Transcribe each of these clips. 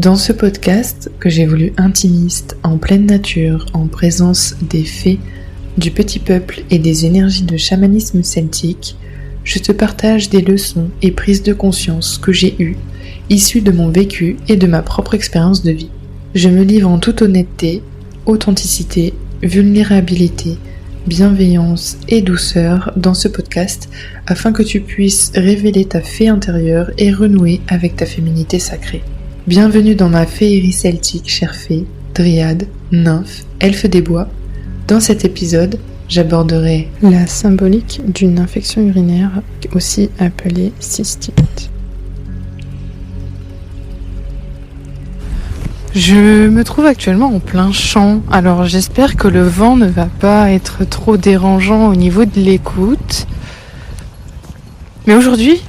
Dans ce podcast, que j'ai voulu intimiste, en pleine nature, en présence des fées, du petit peuple et des énergies de chamanisme celtique, je te partage des leçons et prises de conscience que j'ai eues, issues de mon vécu et de ma propre expérience de vie. Je me livre en toute honnêteté, authenticité, vulnérabilité, bienveillance et douceur dans ce podcast afin que tu puisses révéler ta fée intérieure et renouer avec ta féminité sacrée. Bienvenue dans ma féerie celtique, chère fée, dryade, nymphe, elfe des bois. Dans cet épisode, j'aborderai la symbolique d'une infection urinaire, aussi appelée cystite. Je me trouve actuellement en plein champ, alors j'espère que le vent ne va pas être trop dérangeant au niveau de l'écoute. Mais aujourd'hui,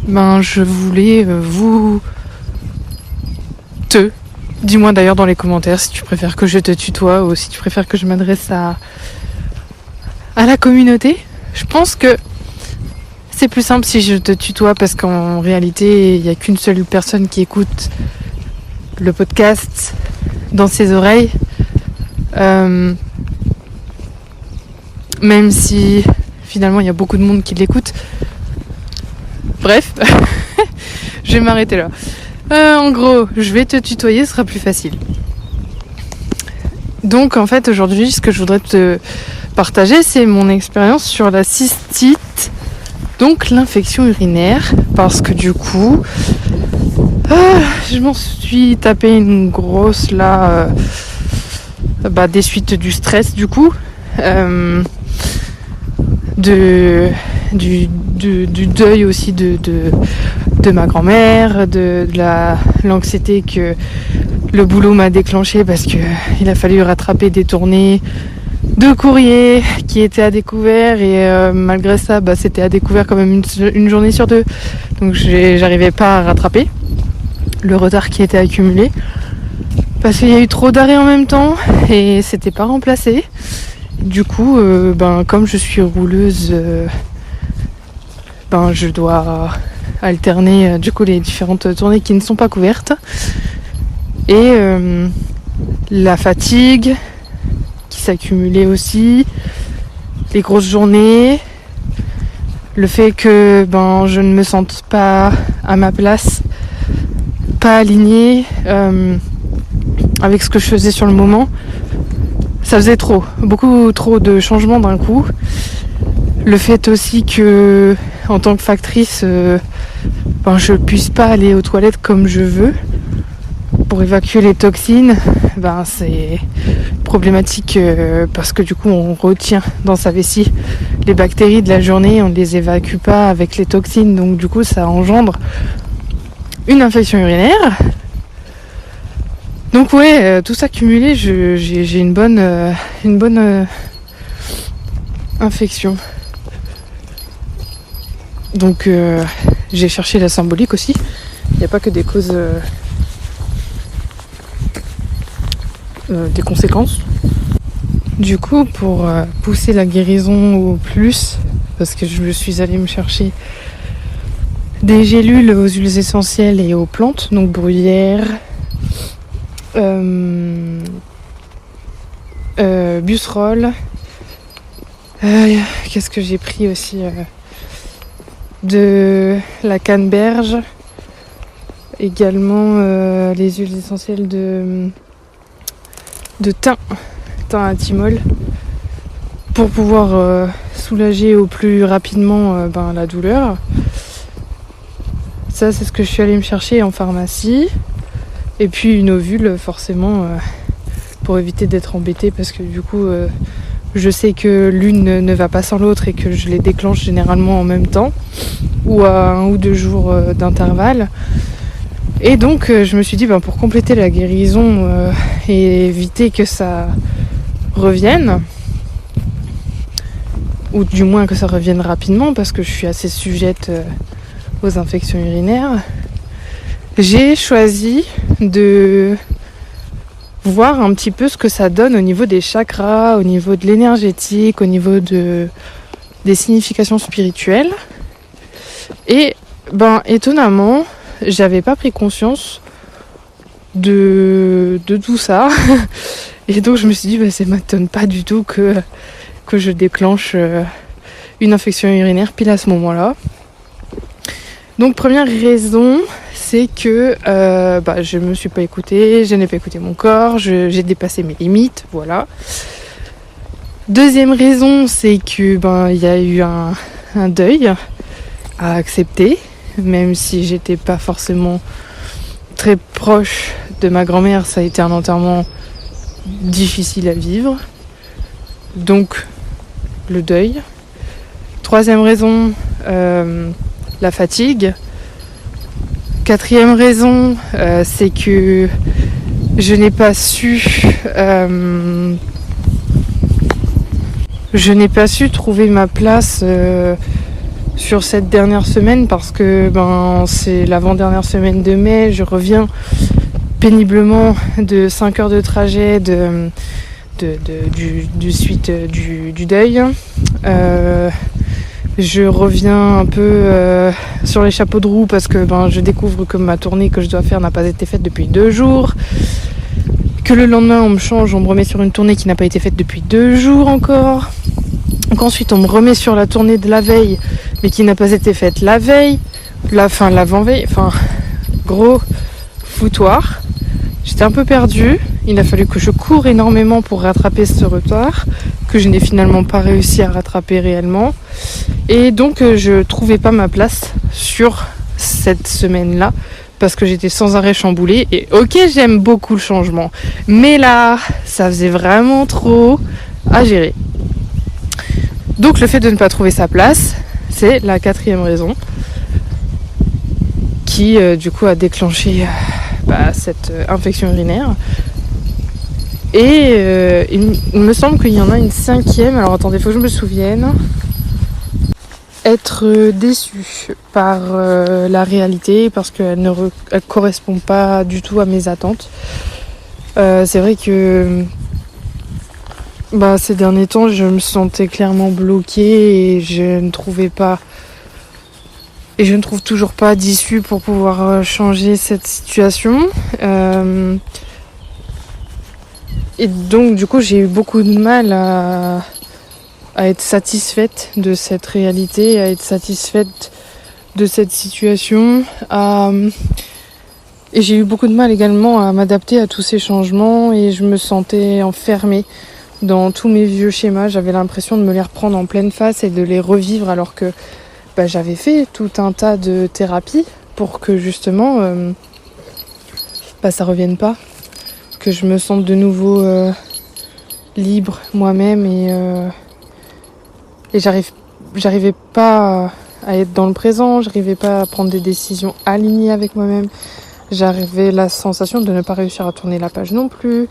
je voulais dis-moi d'ailleurs dans les commentaires si tu préfères que je te tutoie ou si tu préfères que je m'adresse à la communauté. Je pense que c'est plus simple si je te tutoie parce qu'en réalité, il n'y a qu'une seule personne qui écoute le podcast dans ses oreilles. Même si finalement il y a beaucoup de monde qui l'écoute. Bref, je vais m'arrêter là. En gros, je vais te tutoyer, ce sera plus facile. Donc en fait aujourd'hui, ce que je voudrais te partager, c'est mon expérience sur la cystite, donc l'infection urinaire, parce que du coup, je m'en suis tapé une grosse là, des suites du stress du coup, du deuil aussi de ma grand-mère, de l'anxiété que le boulot m'a déclenché parce que il a fallu rattraper des tournées de courrier qui étaient à découvert et malgré ça c'était à découvert quand même une journée sur deux, donc j'arrivais pas à rattraper le retard qui était accumulé parce qu'il y a eu trop d'arrêts en même temps et c'était pas remplacé. Du coup comme je suis rouleuse, je dois alterner du coup les différentes tournées qui ne sont pas couvertes et la fatigue qui s'accumulait aussi, les grosses journées, le fait que je ne me sente pas à ma place, pas alignée avec ce que je faisais sur le moment. Ça faisait beaucoup trop de changements d'un coup. Le fait aussi que en tant que factrice, je puisse pas aller aux toilettes comme je veux pour évacuer les toxines, c'est problématique parce que du coup on retient dans sa vessie les bactéries de la journée, on ne les évacue pas avec les toxines, donc du coup ça engendre une infection urinaire. Donc tout ça cumulé, j'ai une bonne infection. Donc j'ai cherché la symbolique aussi. Il n'y a pas que des causes, des conséquences. Du coup, pour pousser la guérison au plus, parce que je suis allée me chercher des gélules aux huiles essentielles et aux plantes, donc bruyère, busserole. Qu'est-ce que j'ai pris aussi de la canneberge, également les huiles essentielles de thym à thymol, pour pouvoir soulager au plus rapidement la douleur. Ça, c'est ce que je suis allée me chercher en pharmacie. Et puis une ovule, forcément, pour éviter d'être embêtée, parce que du coup je sais que l'une ne va pas sans l'autre et que je les déclenche généralement en même temps ou à 1 ou 2 jours d'intervalle. Et donc je me suis dit pour compléter la guérison et éviter que ça revienne, ou du moins que ça revienne rapidement parce que je suis assez sujette aux infections urinaires, j'ai choisi de voir un petit peu ce que ça donne au niveau des chakras, au niveau de l'énergétique, au niveau des significations spirituelles. Et étonnamment, j'avais pas pris conscience de tout ça. Et donc je me suis dit, ça m'étonne pas du tout que je déclenche une infection urinaire pile à ce moment-là. Donc première raison, c'est que je me suis pas écoutée, je n'ai pas écouté mon corps, j'ai dépassé mes limites, voilà. Deuxième raison, c'est que il y a eu un deuil à accepter, même si j'étais pas forcément très proche de ma grand-mère, ça a été un enterrement difficile à vivre. Donc le deuil. Troisième raison, la fatigue. Quatrième raison, c'est que je n'ai pas su trouver ma place sur cette dernière semaine parce que c'est l'avant-dernière semaine de mai. Je reviens péniblement de 5 heures de trajet du suite du deuil. Je reviens un peu sur les chapeaux de roue parce que je découvre que ma tournée que je dois faire n'a pas été faite depuis 2 jours. Que le lendemain on me change, on me remet sur une tournée qui n'a pas été faite depuis 2 jours encore. Donc ensuite on me remet sur la tournée de la veille mais qui n'a pas été faite la veille, l'avant-veille, gros foutoir. J'étais un peu perdue, il a fallu que je cours énormément pour rattraper ce retard que je n'ai finalement pas réussi à rattraper réellement. Et donc je trouvais pas ma place sur cette semaine-là parce que j'étais sans arrêt chamboulée. Et ok, j'aime beaucoup le changement, mais là, ça faisait vraiment trop à gérer. Donc le fait de ne pas trouver sa place, c'est la quatrième raison qui du coup a déclenché cette infection urinaire. Et il me semble qu'il y en a une cinquième. Alors attendez, il faut que je me souvienne. Être déçue par la réalité parce qu'elle ne correspond pas du tout à mes attentes. C'est vrai que ces derniers temps, je me sentais clairement bloquée et je ne trouve toujours pas d'issue pour pouvoir changer cette situation. Et donc du coup j'ai eu beaucoup de mal à être satisfaite de cette réalité, à être satisfaite de cette situation. Et j'ai eu beaucoup de mal également à m'adapter à tous ces changements et je me sentais enfermée dans tous mes vieux schémas. J'avais l'impression de me les reprendre en pleine face et de les revivre alors que j'avais fait tout un tas de thérapies pour que justement ça revienne pas. Que je me sente de nouveau libre moi-même et j'arrivais pas à être dans le présent, j'arrivais pas à prendre des décisions alignées avec moi-même, j'avais la sensation de ne pas réussir à tourner la page non plus,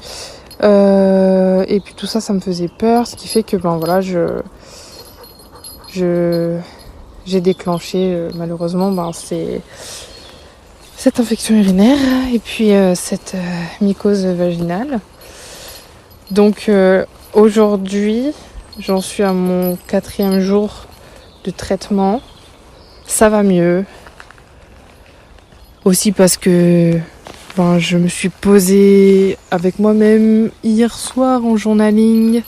et puis tout ça, ça me faisait peur, ce qui fait que j'ai déclenché malheureusement cette infection urinaire et puis cette mycose vaginale. Donc aujourd'hui, j'en suis à mon 4e jour de traitement. Ça va mieux. Aussi parce que je me suis posée avec moi-même hier soir en journaling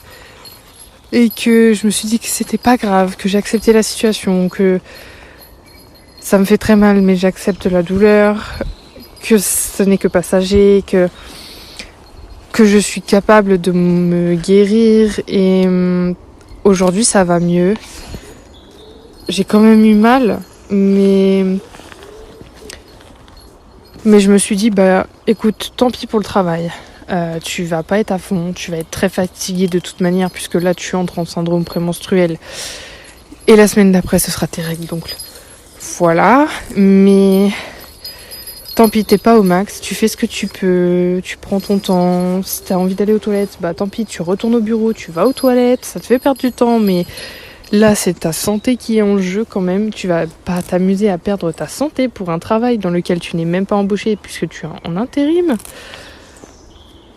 et que je me suis dit que c'était pas grave, que j'acceptais la situation, que ça me fait très mal, mais j'accepte la douleur, que ce n'est que passager, que je suis capable de me guérir. Et aujourd'hui, ça va mieux. J'ai quand même eu mal, mais je me suis dit, écoute, tant pis pour le travail. Tu vas pas être à fond, tu vas être très fatiguée de toute manière, puisque là, tu entres en syndrome prémenstruel. Et la semaine d'après, ce sera tes règles, donc... Voilà, mais tant pis, t'es pas au max, tu fais ce que tu peux, tu prends ton temps. Si t'as envie d'aller aux toilettes, tant pis, tu retournes au bureau, tu vas aux toilettes, ça te fait perdre du temps, mais là c'est ta santé qui est en jeu quand même. Tu vas pas t'amuser à perdre ta santé pour un travail dans lequel tu n'es même pas embauché puisque tu es en intérim.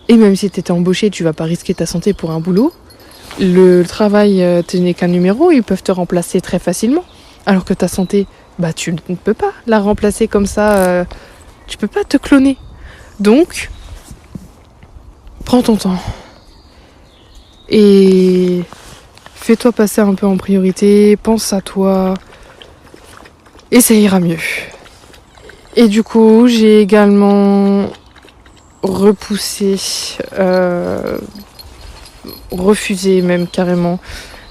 Et même si t'étais embauché, tu vas pas risquer ta santé pour un boulot. Le travail, tu n'es qu'un numéro, ils peuvent te remplacer très facilement. Alors que ta santé... tu ne peux pas la remplacer comme ça, tu peux pas te cloner. Donc, prends ton temps. Et fais-toi passer un peu en priorité, pense à toi, et ça ira mieux. Et du coup, j'ai également repoussé, refusé même carrément,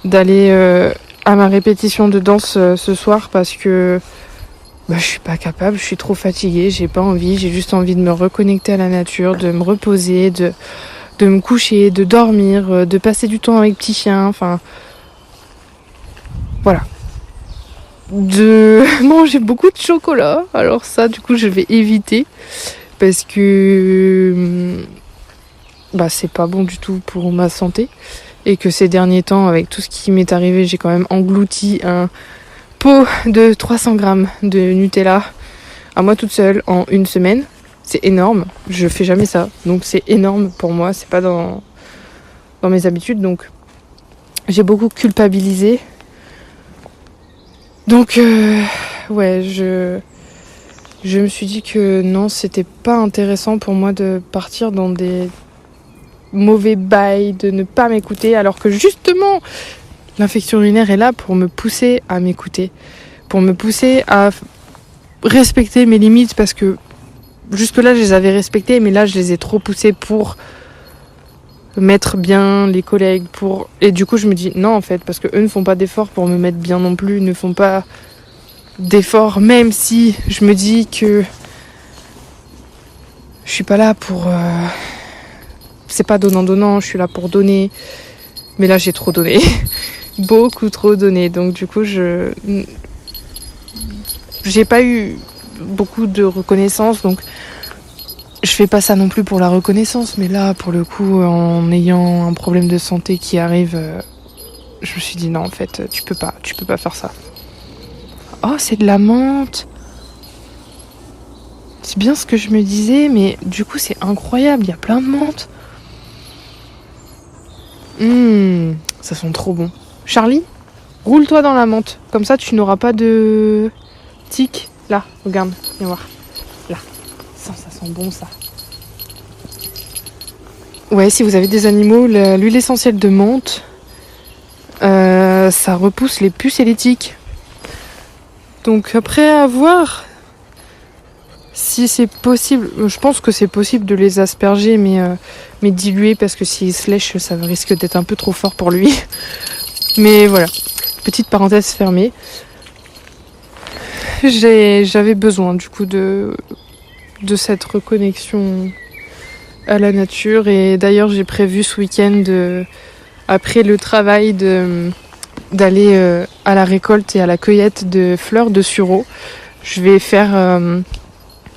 d'aller à ma répétition de danse ce soir parce que je suis pas capable, je suis trop fatiguée, j'ai pas envie, j'ai juste envie de me reconnecter à la nature, de me reposer, de me coucher, de dormir, de passer du temps avec petit chien, enfin voilà. De manger beaucoup de chocolat, alors ça du coup je vais éviter parce que c'est pas bon du tout pour ma santé et que ces derniers temps avec tout ce qui m'est arrivé j'ai quand même englouti un pot de 300 grammes de Nutella à moi toute seule en une semaine. C'est énorme, je fais jamais ça, donc c'est énorme pour moi, c'est pas dans mes habitudes, donc j'ai beaucoup culpabilisé. Donc je me suis dit que non, c'était pas intéressant pour moi de partir dans des mauvais bails, de ne pas m'écouter, alors que justement l'infection urinaire est là pour me pousser à m'écouter, pour me pousser à respecter mes limites, parce que jusque-là, je les avais respectées, mais là, je les ai trop poussées pour mettre bien les collègues. Et du coup, je me dis non, en fait, parce qu'eux ne font pas d'efforts pour me mettre bien non plus, ne font pas d'efforts, même si je me dis que je suis pas là pour... C'est pas donnant-donnant, je suis là pour donner. Mais là, j'ai trop donné. Beaucoup trop donné. Donc, du coup, j'ai pas eu beaucoup de reconnaissance, donc je fais pas ça non plus pour la reconnaissance, mais là pour le coup en ayant un problème de santé qui arrive, je me suis dit non, en fait tu peux pas faire ça. Oh, c'est de la menthe. C'est bien ce que je me disais, mais du coup c'est incroyable, il y a plein de menthe. Ça sent trop bon. Charlie, roule-toi dans la menthe, comme ça tu n'auras pas de tic. Là, regarde, viens voir. Là, ça sent bon ça. Ouais, si vous avez des animaux, l'huile essentielle de menthe, ça repousse les puces et les tiques. Donc après, à voir si c'est possible. Je pense que c'est possible de les asperger, mais diluer, parce que s'il se lèche, ça risque d'être un peu trop fort pour lui. Mais voilà, petite parenthèse fermée. J'avais besoin du coup de cette reconnexion à la nature, et d'ailleurs j'ai prévu ce week-end après le travail d'aller à la récolte et à la cueillette de fleurs de sureau. Je vais faire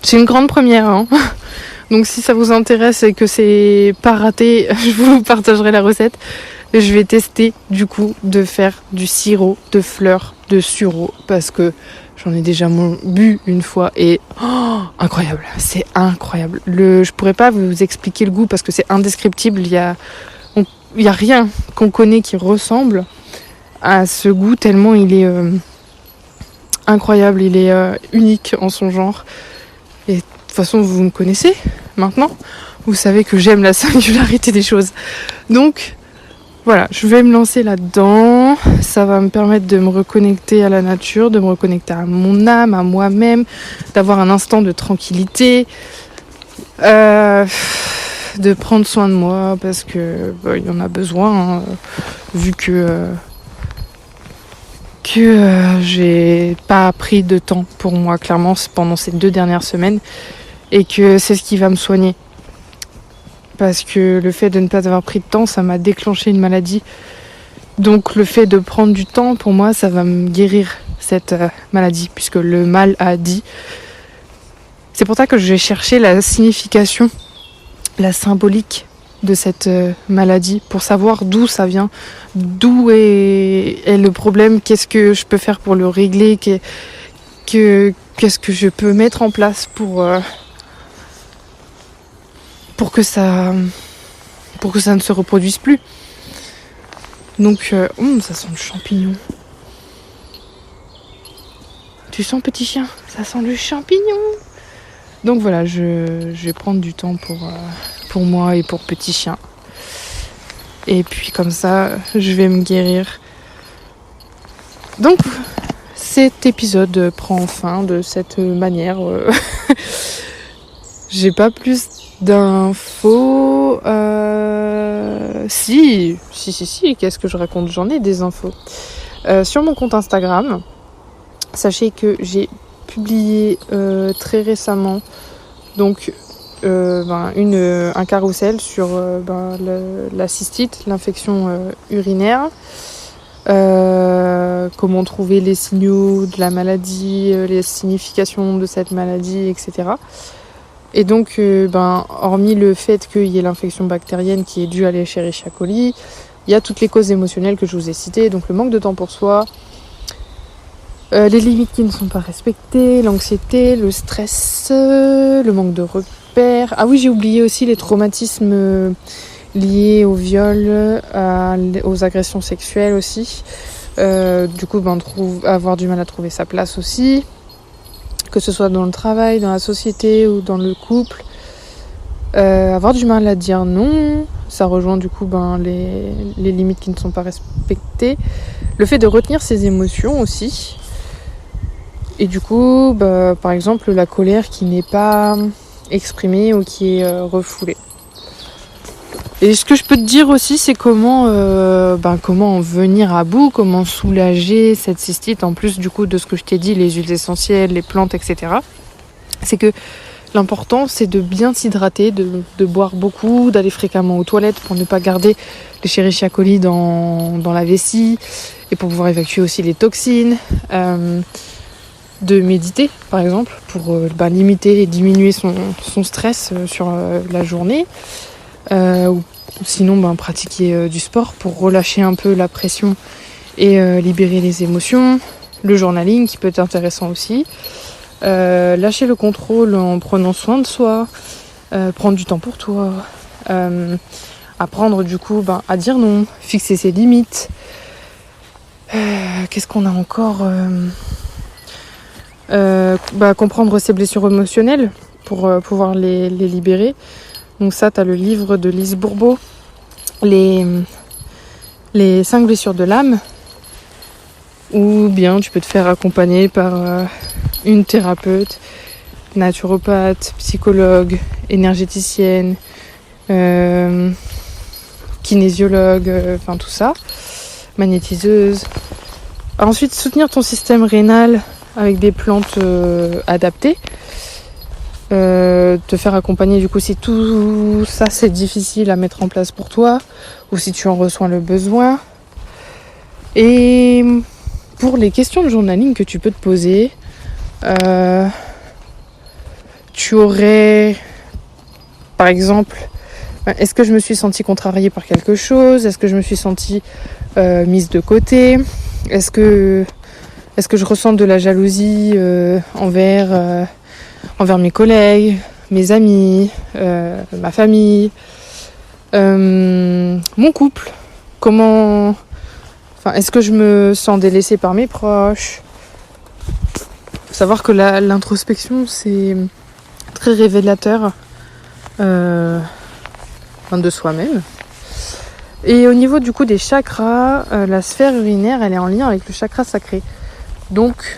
c'est une grande première hein. Donc si ça vous intéresse et que c'est pas raté, je vous partagerai la recette. Je vais tester du coup de faire du sirop de fleurs de sureau, parce que j'en ai déjà bu une fois et incroyable, c'est incroyable. Je pourrais pas vous expliquer le goût parce que c'est indescriptible. Il y a rien qu'on connaît qui ressemble à ce goût, tellement il est incroyable, il est unique en son genre. Et de toute façon, vous me connaissez maintenant, vous savez que j'aime la singularité des choses. Donc voilà, je vais me lancer là-dedans. Ça va me permettre de me reconnecter à la nature, de me reconnecter à mon âme, à moi-même, d'avoir un instant de tranquillité, de prendre soin de moi, parce que il y en a besoin, hein, vu que j'ai pas pris de temps pour moi, clairement, pendant ces 2 dernières semaines, et que c'est ce qui va me soigner. Parce que le fait de ne pas avoir pris de temps, ça m'a déclenché une maladie. Donc le fait de prendre du temps, pour moi, ça va me guérir cette maladie, puisque le mal a dit. C'est pour ça que je vais chercher la signification, la symbolique de cette maladie, pour savoir d'où ça vient, d'où est le problème, qu'est-ce que je peux faire pour le régler, qu'est-ce que je peux mettre en place pour que ça ne se reproduise plus. Donc ça sent le champignon. Tu sens, petit chien, ça sent le champignon. Donc voilà, je vais prendre du temps pour moi et pour petit chien. Et puis comme ça, je vais me guérir. Donc cet épisode prend fin de cette manière. J'ai pas plus d'infos. Si, qu'est-ce que je raconte ? J'en ai des infos. Sur mon compte Instagram, sachez que j'ai publié très récemment donc un carrousel sur la cystite, l'infection urinaire, comment trouver les signaux de la maladie, les significations de cette maladie, etc. Et donc, hormis le fait qu'il y ait l'infection bactérienne qui est due à l'Escherichia coli, il y a toutes les causes émotionnelles que je vous ai citées, donc le manque de temps pour soi, les limites qui ne sont pas respectées, l'anxiété, le stress, le manque de repères. Ah oui, j'ai oublié aussi les traumatismes liés au viol, aux agressions sexuelles aussi. Avoir du mal à trouver sa place aussi, que ce soit dans le travail, dans la société ou dans le couple. Avoir du mal à dire non, ça rejoint du coup les limites qui ne sont pas respectées. Le fait de retenir ses émotions aussi. Et du coup, par exemple, la colère qui n'est pas exprimée ou qui est refoulée. Et ce que je peux te dire aussi, c'est comment en venir à bout, comment soulager cette cystite, en plus du coup de ce que je t'ai dit, les huiles essentielles, les plantes, etc. C'est que l'important, c'est de bien s'hydrater, de boire beaucoup, d'aller fréquemment aux toilettes pour ne pas garder l'Escherichia coli dans la vessie et pour pouvoir évacuer aussi les toxines. De méditer par exemple pour limiter et diminuer son stress sur la journée, ou sinon pratiquer du sport pour relâcher un peu la pression et libérer les émotions. Le journaling qui peut être intéressant aussi, lâcher le contrôle en prenant soin de soi, prendre du temps pour toi, apprendre du coup à dire non, fixer ses limites. Qu'est-ce qu'on a encore comprendre ses blessures émotionnelles pour pouvoir les libérer. Donc ça, tu as le livre de Lise Bourbeau, les 5 blessures de l'âme, ou bien tu peux te faire accompagner par une thérapeute, naturopathe, psychologue, énergéticienne, kinésiologue, tout ça, magnétiseuse. Ensuite, soutenir ton système rénal avec des plantes adaptées. Te faire accompagner du coup si tout ça c'est difficile à mettre en place pour toi ou si tu en ressens le besoin. Et pour les questions de journaling que tu peux te poser, tu aurais par exemple, est-ce que je me suis sentie contrariée par quelque chose ? Est-ce que je me suis sentie mise de côté ? Est-ce que je ressens de la jalousie envers mes collègues, mes amis, ma famille, mon couple ? Est-ce que je me sens délaissée par mes proches ? Faut savoir que l'introspection, c'est très révélateur de soi-même. Et au niveau du coup des chakras, la sphère urinaire, elle est en lien avec le chakra sacré. Donc,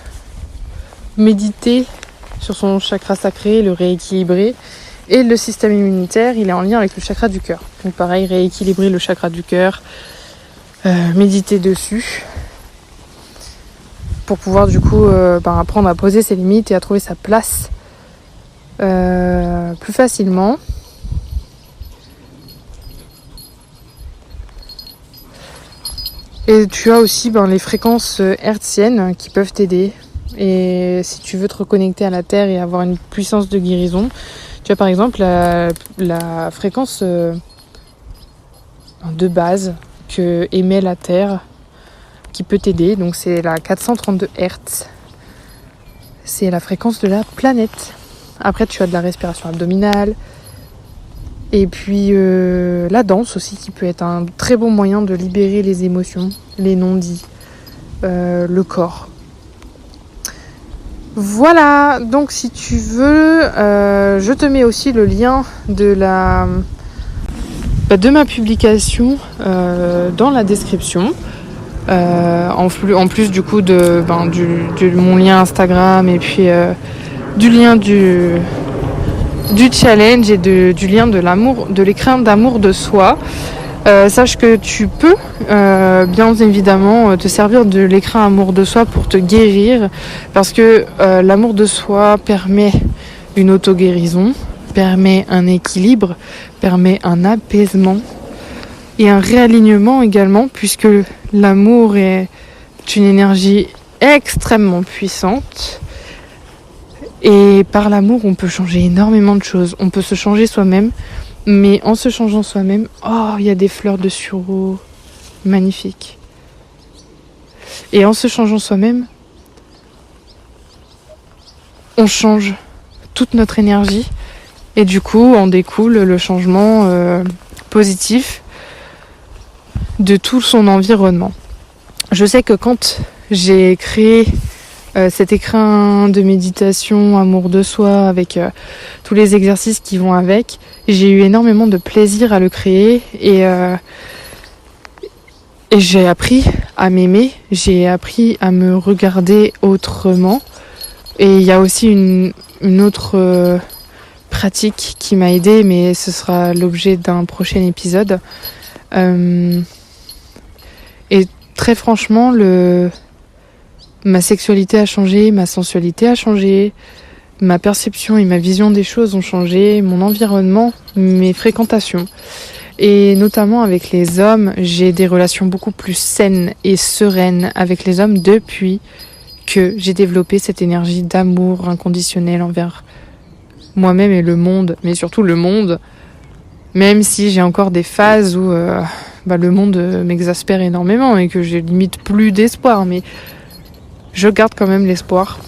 méditer sur son chakra sacré, le rééquilibrer. Et le système immunitaire, il est en lien avec le chakra du cœur. Donc pareil, rééquilibrer le chakra du cœur, méditer dessus, pour pouvoir du coup apprendre à poser ses limites et à trouver sa place plus facilement. Et tu as aussi les fréquences hertziennes qui peuvent t'aider. Et si tu veux te reconnecter à la Terre et avoir une puissance de guérison, tu as par exemple la fréquence de base que émet la Terre qui peut t'aider. Donc c'est la 432 Hz. C'est la fréquence de la planète. Après tu as de la respiration abdominale. Et puis la danse aussi qui peut être un très bon moyen de libérer les émotions, les non-dits, le corps. Voilà, donc si tu veux, je te mets aussi le lien de ma publication dans la description. En plus du coup de mon lien Instagram et puis du lien du challenge et du lien de l'écrin d'amour de soi. Sache que tu peux bien évidemment te servir de l'écrin amour de soi pour te guérir, parce que l'amour de soi permet une auto-guérison, permet un équilibre, permet un apaisement et un réalignement également, puisque l'amour est une énergie extrêmement puissante. Et par l'amour, on peut changer énormément de choses. On peut se changer soi-même, mais en se changeant soi-même, il y a des fleurs de sureau magnifiques. Et en se changeant soi-même, on change toute notre énergie. Et du coup, en découle le changement positif de tout son environnement. Je sais que quand j'ai créé cet écrin de méditation, amour de soi, avec tous les exercices qui vont avec, j'ai eu énormément de plaisir à le créer et j'ai appris à m'aimer, j'ai appris à me regarder autrement. Et il y a aussi une autre pratique qui m'a aidée, mais ce sera l'objet d'un prochain épisode. Et très franchement, ma sexualité a changé, ma sensualité a changé, ma perception et ma vision des choses ont changé, mon environnement, mes fréquentations. Et notamment avec les hommes, j'ai des relations beaucoup plus saines et sereines avec les hommes depuis que j'ai développé cette énergie d'amour inconditionnel envers moi-même et le monde, mais surtout le monde, même si j'ai encore des phases où le monde m'exaspère énormément et que j'ai limite plus d'espoir, mais je garde quand même l'espoir.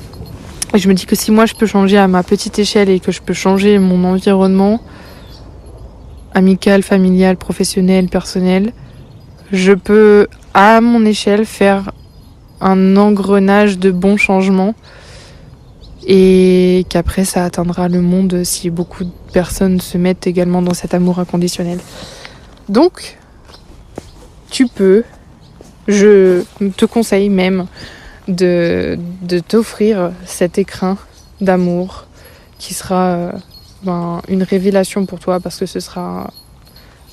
Et je me dis que si moi je peux changer à ma petite échelle et que je peux changer mon environnement amical, familial, professionnel, personnel, je peux à mon échelle faire un engrenage de bons changements et qu'après ça atteindra le monde si beaucoup de personnes se mettent également dans cet amour inconditionnel. Donc, tu peux, je te conseille même de t'offrir cet écrin d'amour qui sera une révélation pour toi, parce que ce sera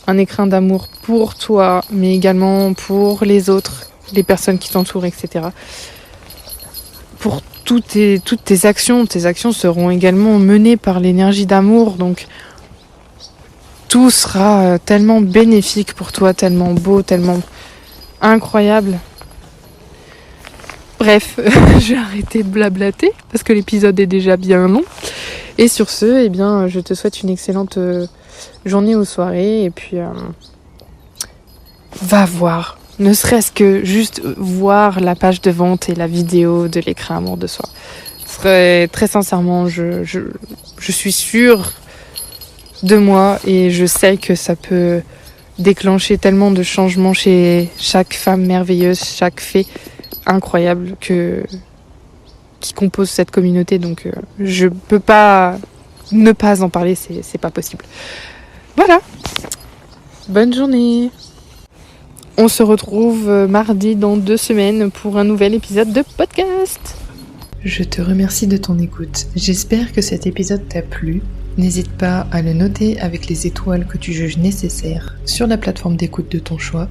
un écrin d'amour pour toi, mais également pour les autres, les personnes qui t'entourent, etc. Pour toutes tes actions seront également menées par l'énergie d'amour, donc tout sera tellement bénéfique pour toi, tellement beau, tellement incroyable. Bref, je vais arrêter de blablater parce que l'épisode est déjà bien long. Et sur ce, je te souhaite une excellente journée ou soirée. Et puis, va voir, ne serait-ce que juste voir la page de vente et la vidéo de l'écrin amour de soi. Très sincèrement, je suis sûre de moi et je sais que ça peut déclencher tellement de changements chez chaque femme merveilleuse, chaque fée incroyable qui compose cette communauté. Donc je peux pas ne pas en parler, c'est pas possible. Voilà, bonne journée. On se retrouve mardi dans 2 semaines pour un nouvel épisode de podcast. Je te remercie de ton écoute. J'espère que cet épisode t'a plu. N'hésite pas à le noter avec les étoiles que tu juges nécessaires sur la plateforme d'écoute de ton choix,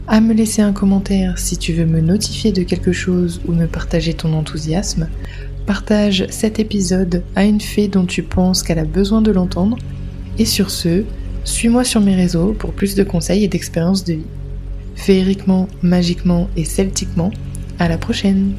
à me laisser un commentaire si tu veux me notifier de quelque chose ou me partager ton enthousiasme. Partage cet épisode à une fée dont tu penses qu'elle a besoin de l'entendre. Et sur ce, suis-moi sur mes réseaux pour plus de conseils et d'expériences de vie. Féeriquement, magiquement et celtiquement, à la prochaine!